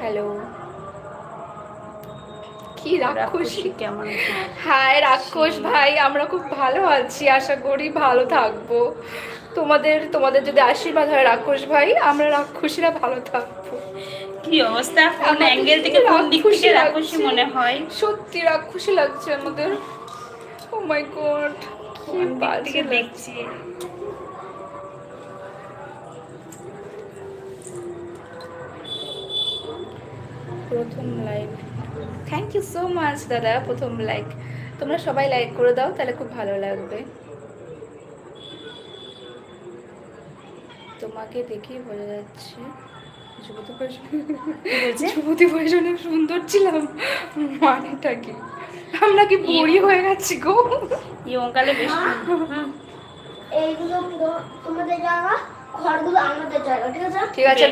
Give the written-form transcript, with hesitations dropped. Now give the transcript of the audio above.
Hello. কি রাক্ষস কেমন? হাই রাক্ষস ভাই, আমরা খুব ভালো আছি, আশা করি ভালো থাকবো। তোমাদের তোমাদের যদি আশীর্বাদ হয় রাক্ষস ভাই, আমরা রাক্ষসীরা ভালো থাকবো। কি অবস্থা? কোন আমাদের অ্যাঙ্গেল কি থেকে কোন দিক থেকে রাক্ষসী লাগছে, মনে হয়? সত্যি রাক্ষসী লাগছে আমাদের। ও মাই গড, কি কোন দিক বাজে থেকে লাগছে। দেখছি? প্রথম like, thank you so much দাদা। প্রথম লাইক, তোমরা সবাই লাইক করে দাও, তাহলে খুব ভালো লাগবে। তোমাকে দেখেই বোঝা যাচ্ছে যুবতী বয়সে, যুবতী বয়সে অনেক সুন্দর ছিলাম, মানেটা কি? আমরা কি বুড়ি হয়ে গেছি গো? ইয়ংকালে বেশি। এইগুলো পুরো তোমাদের জায়গা, ঘরগুলো আমাদের জায়গা, ঠিক আছে? ঠিক আছে।